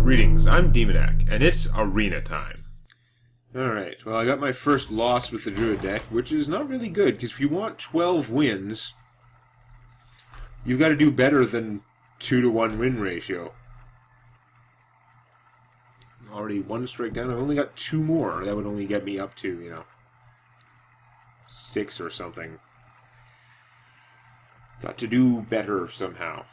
Greetings, I'm Demonac, and it's arena time. Alright, well I got my first loss with the Druid deck, which is not really good, because if you want 12 wins, you've got to do better than 2-to-1 win ratio. Already one strike down, I've only got 2 more. That would only get me up to, 6 or something. Got to do better somehow.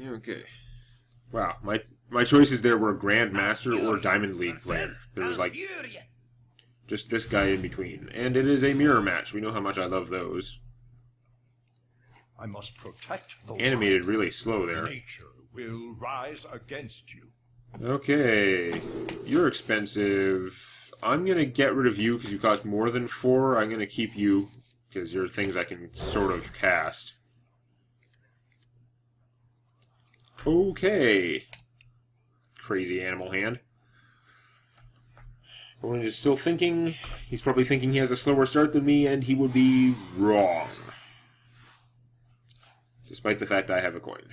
Okay. Wow, my choices there were Grandmaster or Diamond League player. There was like just this guy in between. And it is a mirror match. We know how much I love those. I must protect the Animated really slow there. Nature will rise against you. Okay. You're expensive. I'm going to get rid of you because you cost more than 4. I'm going to keep you because you're things I can sort of cast. Okay. Crazy animal hand. Owen is still thinking. He's probably thinking he has a slower start than me, and he would be wrong. Despite the fact I have a coin.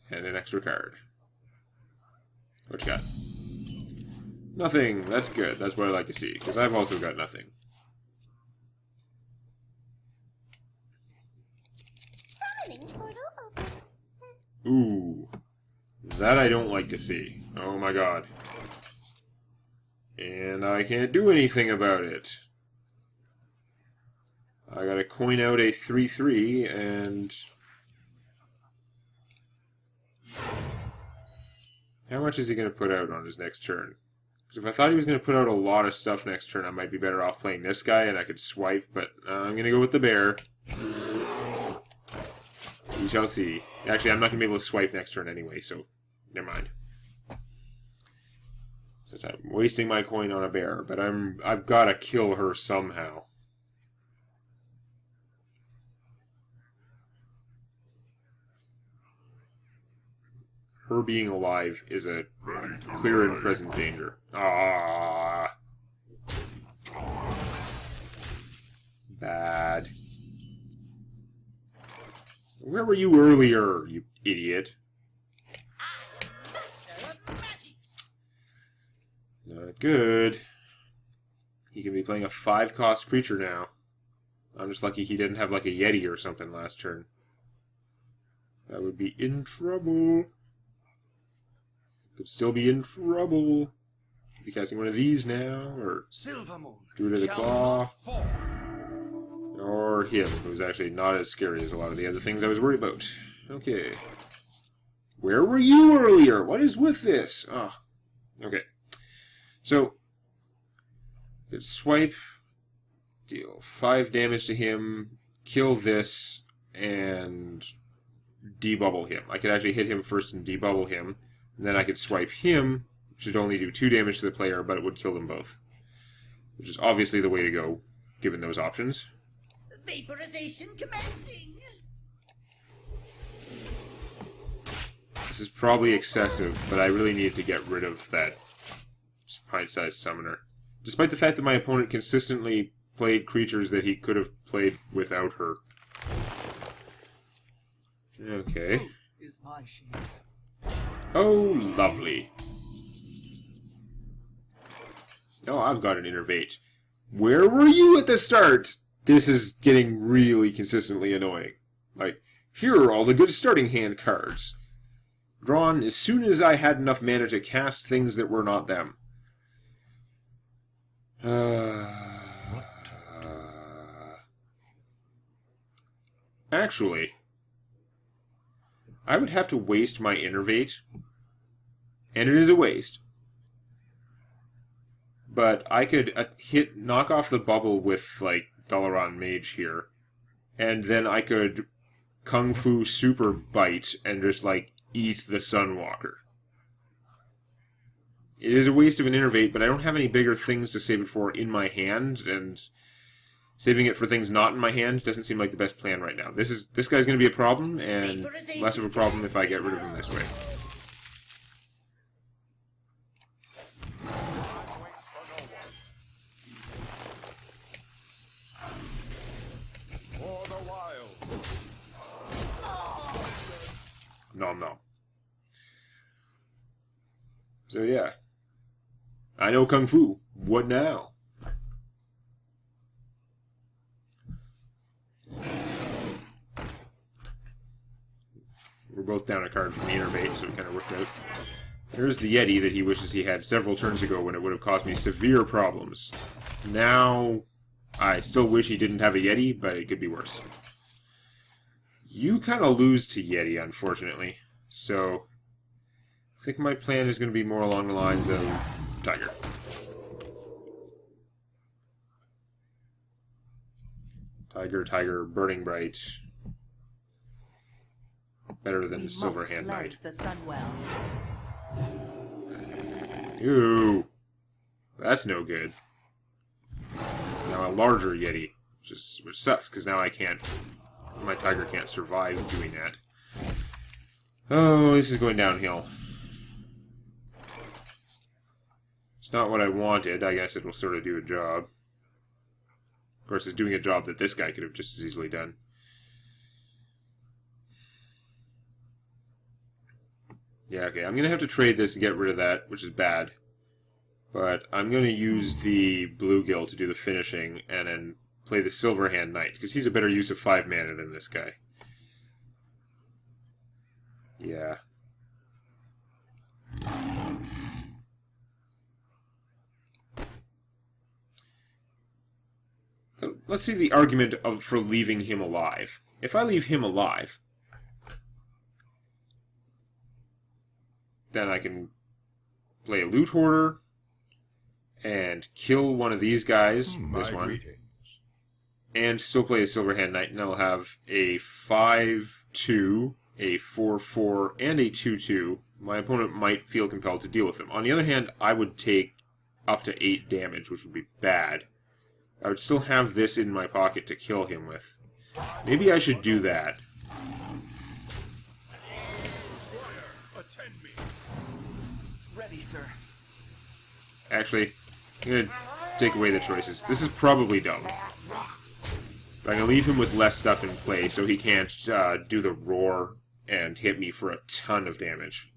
And an extra card. What you got? Nothing. That's good. That's what I like to see, because I've also got nothing. Ooh. That I don't like to see. Oh my god. And I can't do anything about it. I gotta coin out a 3/3 and... How much is he gonna put out on his next turn? Because if I thought he was gonna put out a lot of stuff next turn, I might be better off playing this guy and I could swipe, but I'm gonna go with the bear. We shall see. Actually, I'm not going to be able to swipe next turn anyway, so never mind. Since I'm wasting my coin on a bear, but I've got to kill her somehow. Her being alive is a clear and present danger. Ah, bad. Where were you earlier, you idiot? Not good. He can be playing a 5-cost creature now. I'm just lucky he didn't have like a Yeti or something last turn. That would be in trouble. Could still be in trouble. Be casting one of these now, or Druid of the Claw. Or him, who's actually not as scary as a lot of the other things I was worried about. Okay. Where were you earlier? What is with this? Oh. Okay. So, let's swipe, deal 5 damage to him, kill this, and debubble him. I could actually hit him first and debubble him, and then I could swipe him, which would only do 2 damage to the player, but it would kill them both. Which is obviously the way to go, given those options. Vaporization commencing. This is probably excessive, but I really need to get rid of that pint-sized summoner. Despite the fact that my opponent consistently played creatures that he could have played without her. Okay. Oh, lovely. Oh, I've got an Innervate. Where were you at the start? This is getting really consistently annoying. Like, here are all the good starting hand cards. Drawn as soon as I had enough mana to cast things that were not them. Actually, I would have to waste my Innervate, and it is a waste. But I could knock off the bubble with, like, Dalaran Mage here, and then I could Kung Fu Super Bite and just, like, eat the Sunwalker. It is a waste of an Innervate, but I don't have any bigger things to save it for in my hand, and saving it for things not in my hand doesn't seem like the best plan right now. This guy's going to be a problem, and less of a problem if I get rid of him this way. Nom nom. So yeah. I know Kung Fu. What now? We're both down a card from the inner so it kind of worked out. There's the Yeti that he wishes he had several turns ago when it would have caused me severe problems. Now, I still wish he didn't have a Yeti, but it could be worse. You kind of lose to Yeti, unfortunately. So, I think my plan is going to be more along the lines of Tiger. Tiger, Tiger, Burning Bright. Better than Silver Hand Knight. The Sunwell. Ew. That's no good. Now a larger Yeti, which sucks, because now my Tiger can't survive doing that. Oh, this is going downhill. It's not what I wanted. I guess it will sort of do a job. Of course, it's doing a job that this guy could have just as easily done. Yeah, okay, I'm going to have to trade this and get rid of that, which is bad. But I'm going to use the Bluegill to do the finishing, and then play the Silver Hand Knight, because he's a better use of 5 mana than this guy. Yeah. Let's see the argument for leaving him alive. If I leave him alive, then I can play a Loot Hoarder and kill one of these guys, this one, Greetings. and still play a Silver Hand Knight, and I'll have a 5/2, a 4/4, and a 2/2. My opponent might feel compelled to deal with them. On the other hand, I would take up to 8 damage, which would be bad. I would still have this in my pocket to kill him with. Maybe I should do that. Attend me. Ready, sir. Actually, I'm going to take away the choices. This is probably dumb. But I'm going to leave him with less stuff in play so he can't do the roar and hit me for a ton of damage.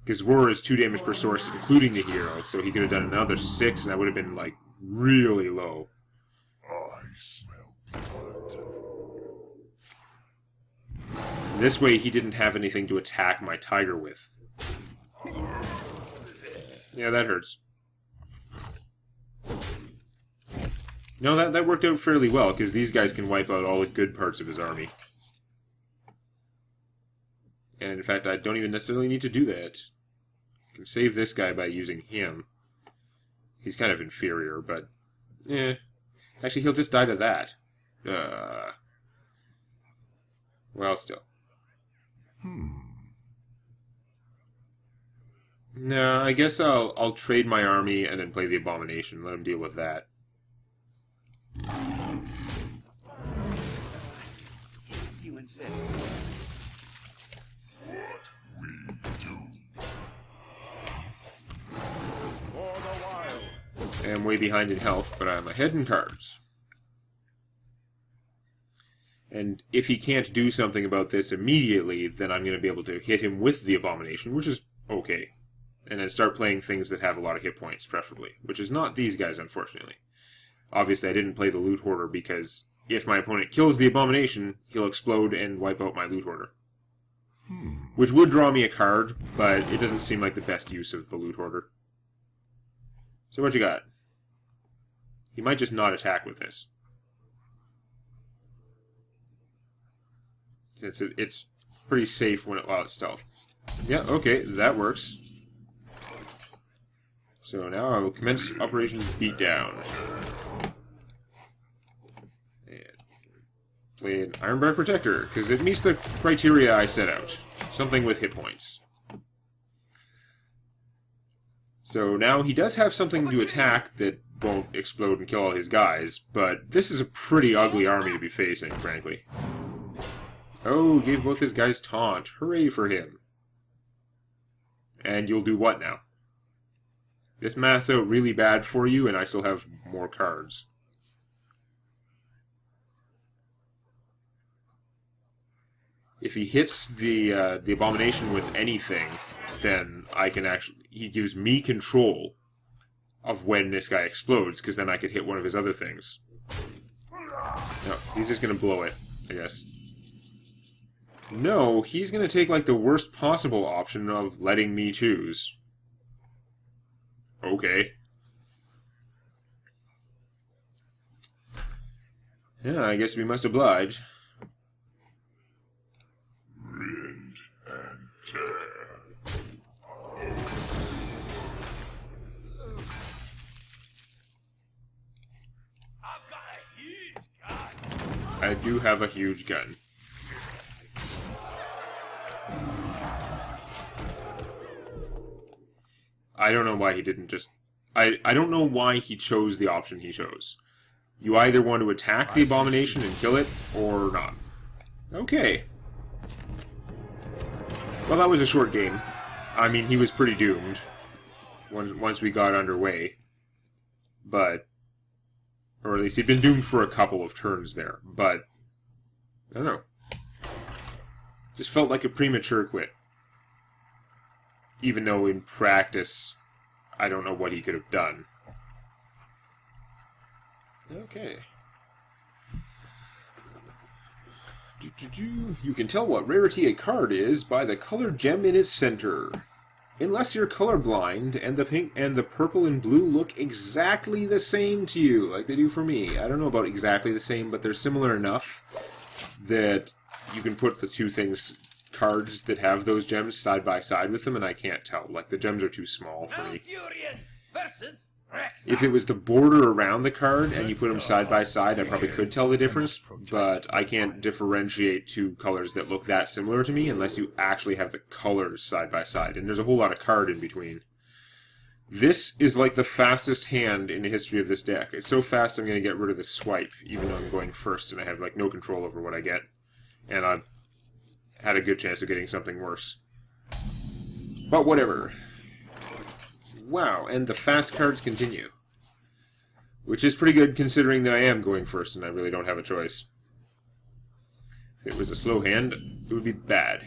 Because roar is 2 damage per source, including the hero, so he could have done another 6, and I would have been, like, really low. I smell blood. This way, he didn't have anything to attack my Tiger with. Yeah, that hurts. No, that worked out fairly well, because these guys can wipe out all the good parts of his army. And in fact, I don't even necessarily need to do that. I can save this guy by using him. He's kind of inferior, but... Actually, he'll just die to that. Well, still. No, I guess I'll trade my army and then play the Abomination. Let him deal with that. You insist. For the wild. I am way behind in health, but I'm ahead in cards. And if he can't do something about this immediately, then I'm going to be able to hit him with the Abomination, which is okay. And then start playing things that have a lot of hit points, preferably. Which is not these guys, unfortunately. Obviously, I didn't play the Loot Hoarder because if my opponent kills the Abomination, he'll explode and wipe out my Loot Hoarder. Which would draw me a card, but it doesn't seem like the best use of the Loot Hoarder. So what you got? He might just not attack with this. It's pretty safe while it's stealth. Yeah, okay, that works. So now I will commence Operation Beatdown. And play an Ironbark Protector, because it meets the criteria I set out. Something with hit points. So now he does have something to attack that won't explode and kill all his guys, but this is a pretty ugly army to be facing, frankly. Oh, gave both his guys taunt. Hooray for him. And you'll do what now? This math's out really bad for you, and I still have more cards. If he hits the abomination with anything, then I can actually... He gives me control of when this guy explodes, because then I could hit one of his other things. No, he's just going to blow it, I guess. No, he's going to take like the worst possible option of letting me choose. Okay. Yeah, I guess we must oblige. Rend and tear. I've got a huge gun. I do have a huge gun. I don't know why he didn't just... I don't know why he chose the option he chose. You either want to attack the abomination and kill it, or not. Okay. Well, that was a short game. I mean, he was pretty doomed once we got underway. But... Or at least he'd been doomed for a couple of turns there. But... I don't know. Just felt like a premature quit. Even though in practice, I don't know what he could have done. Okay. You can tell what rarity a card is by the colored gem in its center. Unless you're colorblind and the pink and the purple and blue look exactly the same to you, like they do for me. I don't know about exactly the same, but they're similar enough that you can put the two things, cards that have those gems side by side with them, and I can't tell. Like, the gems are too small for me. If it was the border around the card and you put them side by side, I probably could tell the difference, but I can't differentiate two colors that look that similar to me unless you actually have the colors side by side, and there's a whole lot of card in between. This is like the fastest hand in the history of this deck. It's so fast I'm going to get rid of the swipe, even though I'm going first and I have like no control over what I get. And I've had a good chance of getting something worse. But whatever. Wow, and the fast cards continue. Which is pretty good considering that I am going first and I really don't have a choice. If it was a slow hand, it would be bad.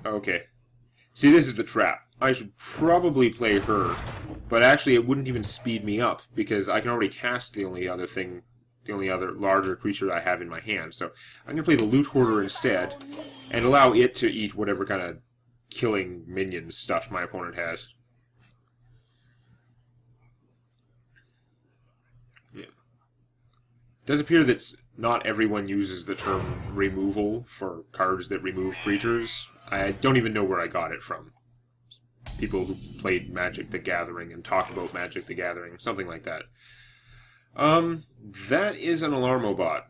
Okay. See, this is the trap. I should probably play her, but actually it wouldn't even speed me up because I can already cast the only other larger creature I have in my hand. So I'm going to play the Loot Hoarder instead and allow it to eat whatever kind of killing minion stuff my opponent has. Yeah. It does appear that not everyone uses the term removal for cards that remove creatures. I don't even know where I got it from. People who played Magic the Gathering and talked about Magic the Gathering, something like that. That is an Alarmobot,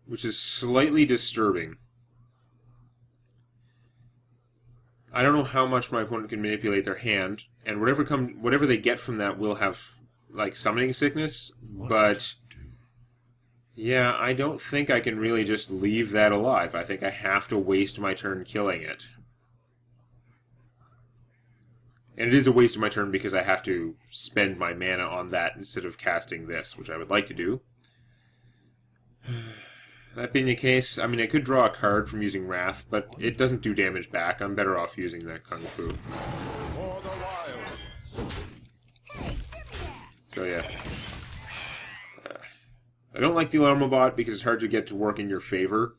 which is slightly disturbing. I don't know how much my opponent can manipulate their hand, and whatever they get from that will have, like, summoning sickness, but yeah, I don't think I can really just leave that alive. I think I have to waste my turn killing it. And it is a waste of my turn because I have to spend my mana on that instead of casting this, which I would like to do. That being the case, I mean, I could draw a card from using Wrath, but it doesn't do damage back. I'm better off using that Kung Fu. For the wild. So yeah. I don't like the Alarmobot because it's hard to get to work in your favor.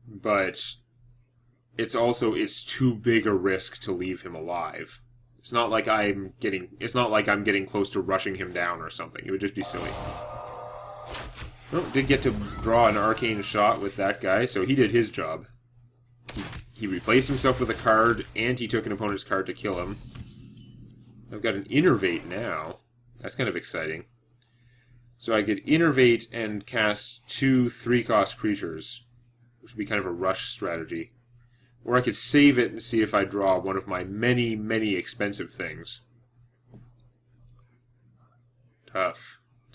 But it's too big a risk to leave him alive. It's not like I'm getting close to rushing him down or something. It would just be silly. Well, did get to draw an arcane shot with that guy, so he did his job. He replaced himself with a card, and he took an opponent's card to kill him. I've got an Innervate now. That's kind of exciting. So I could Innervate and cast 2 3-cost creatures, which would be kind of a rush strategy. Or I could save it and see if I draw one of my many, many expensive things. Tough.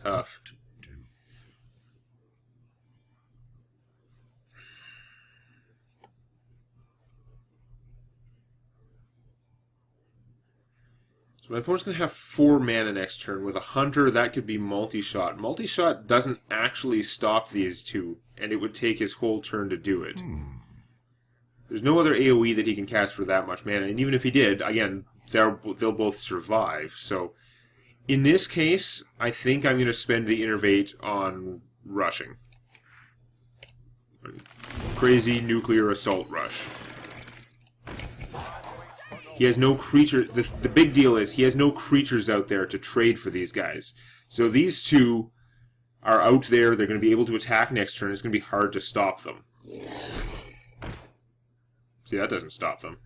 Tough. So my opponent's going to have 4 mana next turn. With a Hunter, that could be multi-shot. Multi-shot doesn't actually stop these two, and it would take his whole turn to do it. There's no other AoE that he can cast for that much mana, and even if he did, again, they'll both survive. So, in this case, I think I'm going to spend the Innervate on rushing. Crazy nuclear assault rush. He has no creature. The big deal is he has no creatures out there to trade for these guys. So these two are out there. They're going to be able to attack next turn. It's going to be hard to stop them. See, that doesn't stop them.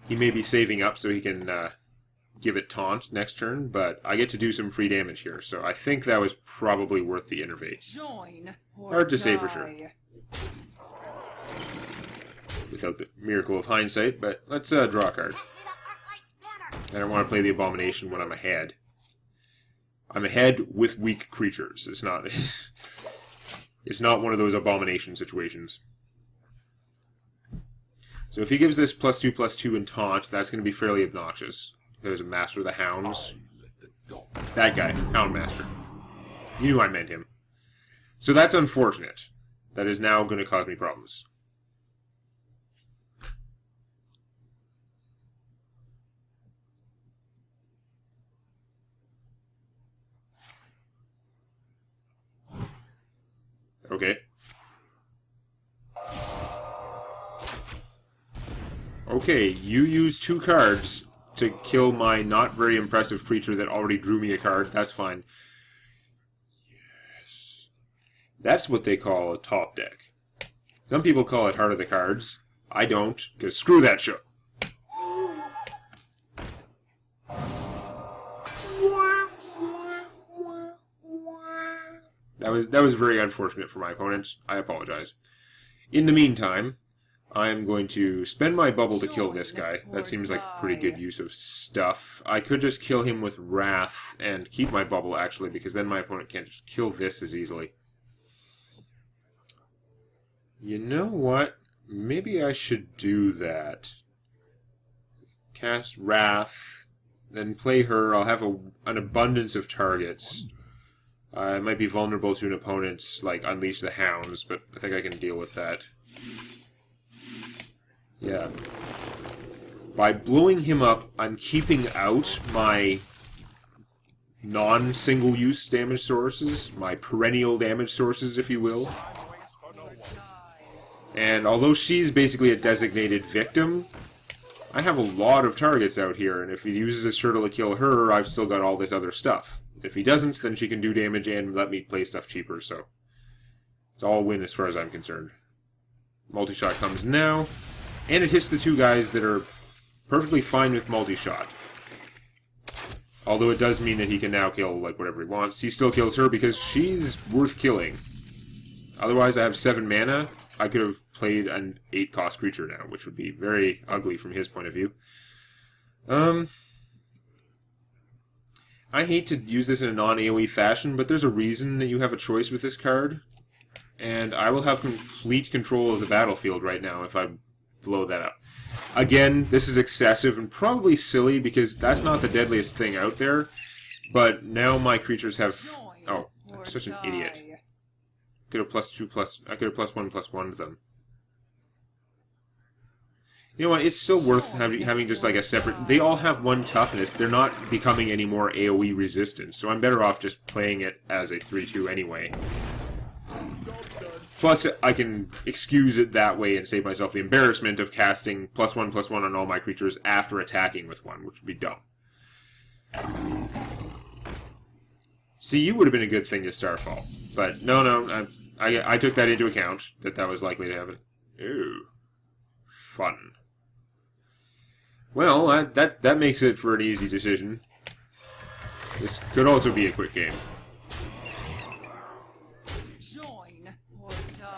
He may be saving up so he can give it taunt next turn, but I get to do some free damage here. So I think that was probably worth the Innervate. Hard to say for sure. Without the miracle of hindsight, but let's draw a card. I don't want to play the Abomination when I'm ahead. I'm ahead with weak creatures. It's not it's not one of those Abomination situations. So if he gives this +2/+2 in taunt, that's going to be fairly obnoxious. There's a Master of the Hounds. That guy, Houndmaster. You knew I meant him. So that's unfortunate. That is now going to cause me problems. Okay. Okay, you use 2 cards to kill my not very impressive creature that already drew me a card. That's fine. Yes. That's what they call a top deck. Some people call it Heart of the Cards. I don't, because screw that shit. That was very unfortunate for my opponent. I apologize. In the meantime, I'm going to spend my bubble to kill this guy. That seems like a pretty good use of stuff. I could just kill him with Wrath and keep my bubble, actually, because then my opponent can't just kill this as easily. You know what? Maybe I should do that. Cast Wrath, then play her. I'll have an abundance of targets. I might be vulnerable to an opponent's, like, Unleash the Hounds, but I think I can deal with that. Yeah. By blowing him up, I'm keeping out my non-single-use damage sources, my perennial damage sources, if you will. And although she's basically a designated victim, I have a lot of targets out here, and if he uses his turtle to kill her, I've still got all this other stuff. If he doesn't, then she can do damage and let me play stuff cheaper, so it's all win as far as I'm concerned. Multi-shot comes now, and it hits the 2 guys that are perfectly fine with multi-shot. Although it does mean that he can now kill like whatever he wants. He still kills her because she's worth killing. Otherwise, I have 7 mana. I could have played an 8-cost creature now, which would be very ugly from his point of view. I hate to use this in a non-AoE fashion, but there's a reason that you have a choice with this card. And I will have complete control of the battlefield right now if I blow that up. Again, this is excessive and probably silly because that's not the deadliest thing out there. But now my creatures have... Oh, I'm such an idiot. Could have I could have +1/+1 to them. You know what, it's still worth having just like a separate... They all have 1 toughness. They're not becoming any more AoE resistant, so I'm better off just playing it as a 3/2 anyway. Plus, I can excuse it that way and save myself the embarrassment of casting +1/+1 on all my creatures after attacking with 1, which would be dumb. See, you would have been a good thing to Starfall. But, no, I took that into account, that was likely to happen. Ooh. Fun. Well, that makes it for an easy decision. This could also be a quick game.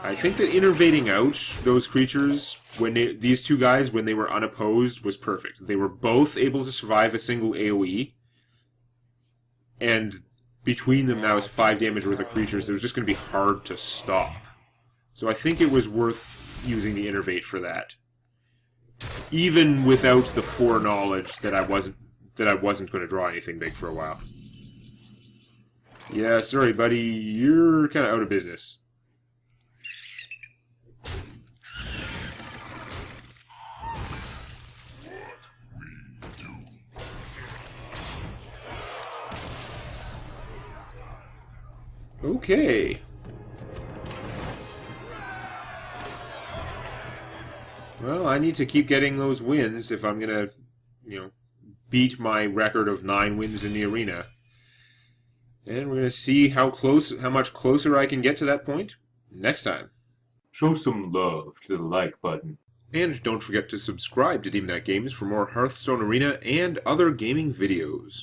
I think that innervating out those creatures, these 2 guys, when they were unopposed, was perfect. They were both able to survive a single AoE, and between them that was 5 damage worth of creatures that was just going to be hard to stop. So I think it was worth using the innervate for that. even without the foreknowledge that I wasn't going to draw anything big for a while. Yeah, sorry, buddy, you're kind of out of business. Okay. Well, I need to keep getting those wins if I'm gonna, beat my record of 9 wins in the arena. And we're gonna see how much closer I can get to that point next time. Show some love to the like button. And don't forget to subscribe to Demonac Games for more Hearthstone Arena and other gaming videos.